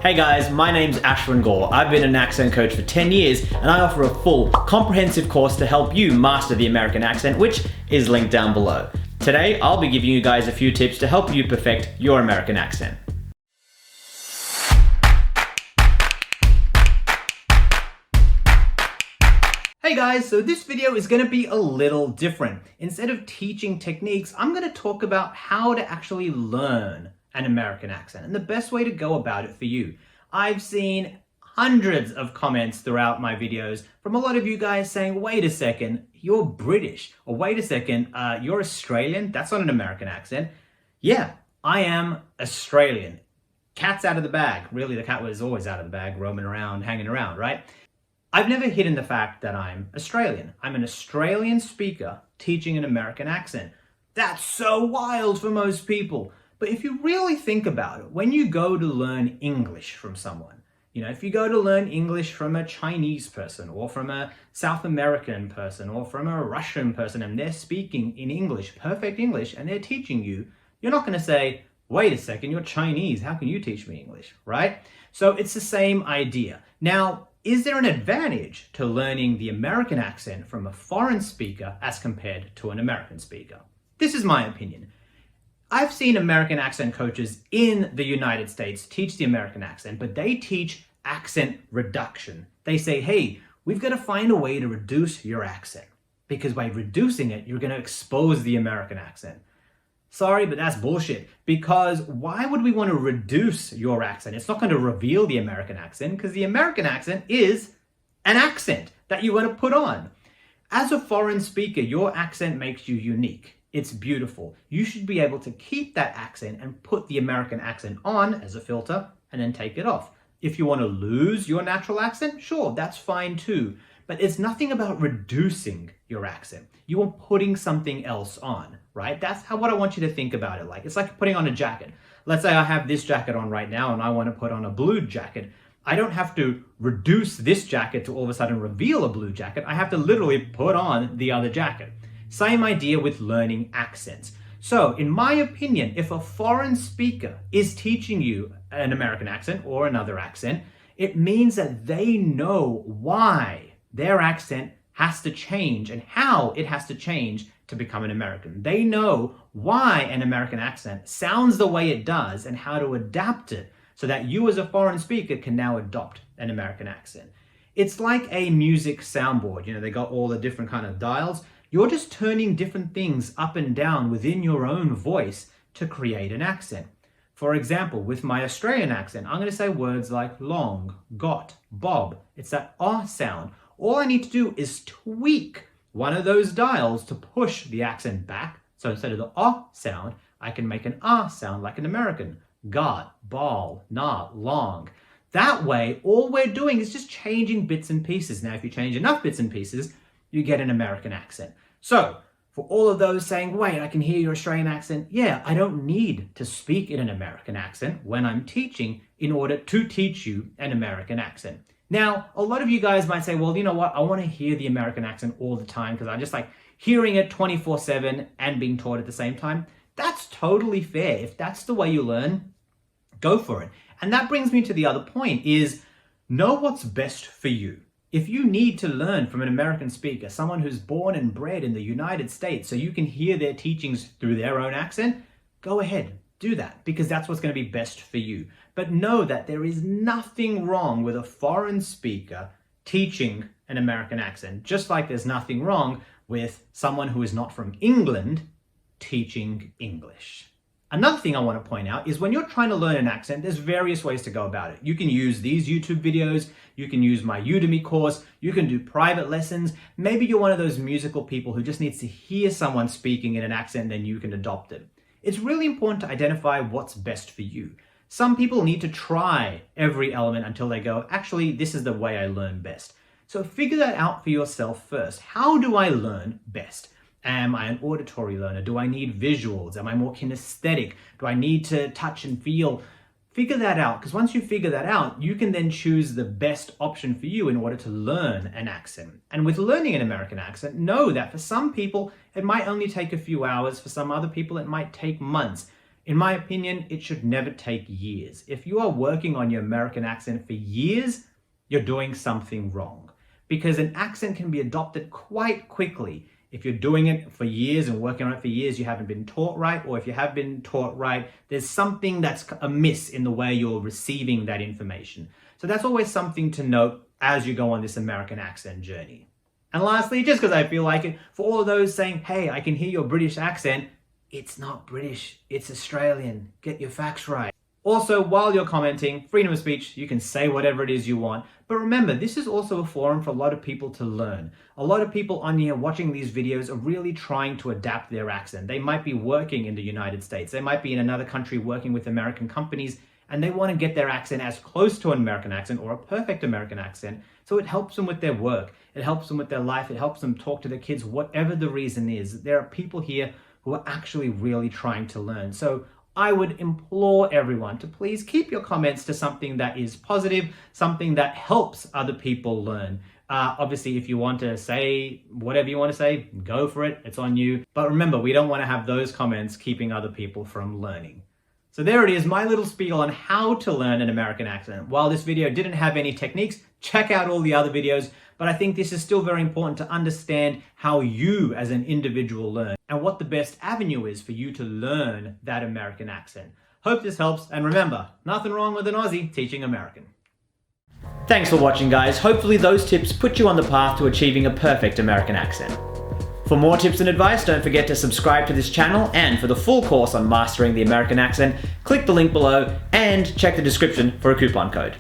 Hey guys, my name's Ashwin Gore. I've been an accent coach for 10 years and I offer a full, comprehensive course to help you master the American accent, which is linked down below. Today, I'll be giving you guys a few tips to help you perfect your American accent. Hey guys, so this video is going to be a little different. Instead of teaching techniques, I'm going to talk about how to actually learn an American accent and the best way to go about it for you. I've seen hundreds of comments throughout my videos from a lot of you guys saying, wait a second, you're British, or wait a second, you're Australian? That's not an American accent. Yeah, I am Australian. Cat's out of the bag. Really, the cat was always out of the bag, roaming around, hanging around, right? I've never hidden the fact that I'm Australian. I'm an Australian speaker teaching an American accent. That's so wild for most people. But if you really think about it, when you go to learn English from someone, if you go to learn English from a Chinese person or from a South American person or from a Russian person and they're speaking in English, perfect English, and they're teaching you, you're not going to say, wait a second, you're Chinese, how can you teach me English, right? So it's the same idea. Now, is there an advantage to learning the American accent from a foreign speaker as compared to an American speaker? This is my opinion. I've seen American accent coaches in the United States teach the American accent, but they teach accent reduction. They say, hey, we've got to find a way to reduce your accent because by reducing it, you're going to expose the American accent. Sorry, but that's bullshit, because why would we want to reduce your accent? It's not going to reveal the American accent because the American accent is an accent that you want to put on. As a foreign speaker, your accent makes you unique. It's beautiful. You should be able to keep that accent and put the American accent on as a filter and then take it off. If you want to lose your natural accent, sure, that's fine too. But it's nothing about reducing your accent. You are putting something else on, right? That's what I want you to think about it like. It's like putting on a jacket. Let's say I have this jacket on right now and I want to put on a blue jacket. I don't have to reduce this jacket to all of a sudden reveal a blue jacket. I have to literally put on the other jacket. Same idea with learning accents. So, in my opinion, if a foreign speaker is teaching you an American accent or another accent, it means that they know why their accent has to change and how it has to change to become an American. They know why an American accent sounds the way it does and how to adapt it so that you as a foreign speaker can now adopt an American accent. It's like a music soundboard. They got all the different kind of dials. You're just turning different things up and down within your own voice to create an accent. For example, with my Australian accent, I'm going to say words like long, got, bob. It's that R sound. All I need to do is tweak one of those dials to push the accent back. So instead of the R sound, I can make an R sound like an American. Got, ball, nah, long. That way, all we're doing is just changing bits and pieces. Now, if you change enough bits and pieces, you get an American accent. So, for all of those saying, wait, I can hear your Australian accent. Yeah, I don't need to speak in an American accent when I'm teaching in order to teach you an American accent. Now, a lot of you guys might say, well, you know what? I want to hear the American accent all the time because I just like hearing it 24/7 and being taught at the same time. That's totally fair. If that's the way you learn, go for it. And that brings me to the other point is know what's best for you. If you need to learn from an American speaker, someone who's born and bred in the United States so you can hear their teachings through their own accent, go ahead, do that because that's what's going to be best for you. But know that there is nothing wrong with a foreign speaker teaching an American accent, just like there's nothing wrong with someone who is not from England teaching English. Another thing I want to point out is when you're trying to learn an accent, there's various ways to go about it. You can use these YouTube videos, you can use my Udemy course, you can do private lessons. Maybe you're one of those musical people who just needs to hear someone speaking in an accent, then you can adopt it. It's really important to identify what's best for you. Some people need to try every element until they go, actually, this is the way I learn best. So figure that out for yourself first. How do I learn best? Am I an auditory learner? Do I need visuals? Am I more kinesthetic? Do I need to touch and feel? Figure that out, because once you figure that out, you can then choose the best option for you in order to learn an accent. And with learning an American accent, know that for some people, it might only take a few hours. For some other people, it might take months. In my opinion, it should never take years. If you are working on your American accent for years, you're doing something wrong. Because an accent can be adopted quite quickly. If you're doing it for years and working on it for years, you haven't been taught right, or if you have been taught right, there's something that's amiss in the way you're receiving that information. So that's always something to note as you go on this American accent journey. And lastly, just because I feel like it, for all of those saying, hey, I can hear your British accent, it's not British, it's Australian. Get your facts right. Also, while you're commenting, freedom of speech, you can say whatever it is you want. But remember, this is also a forum for a lot of people to learn. A lot of people on here watching these videos are really trying to adapt their accent. They might be working in the United States. They might be in another country working with American companies, and they want to get their accent as close to an American accent or a perfect American accent. So it helps them with their work. It helps them with their life. It helps them talk to their kids, whatever the reason is. There are people here who are actually really trying to learn. So I would implore everyone to please keep your comments to something that is positive, something that helps other people learn. Obviously, if you want to say whatever you want to say, go for it. It's on you. But remember, we don't want to have those comments keeping other people from learning. So there it is, my little spiel on how to learn an American accent. While this video didn't have any techniques, check out all the other videos. But I think this is still very important to understand how you as an individual learn and what the best avenue is for you to learn that American accent. Hope this helps, and remember, nothing wrong with an Aussie teaching American. Thanks for watching, guys. Hopefully those tips put you on the path to achieving a perfect American accent. For more tips and advice, don't forget to subscribe to this channel, and for the full course on mastering the American accent, click the link below and check the description for a coupon code.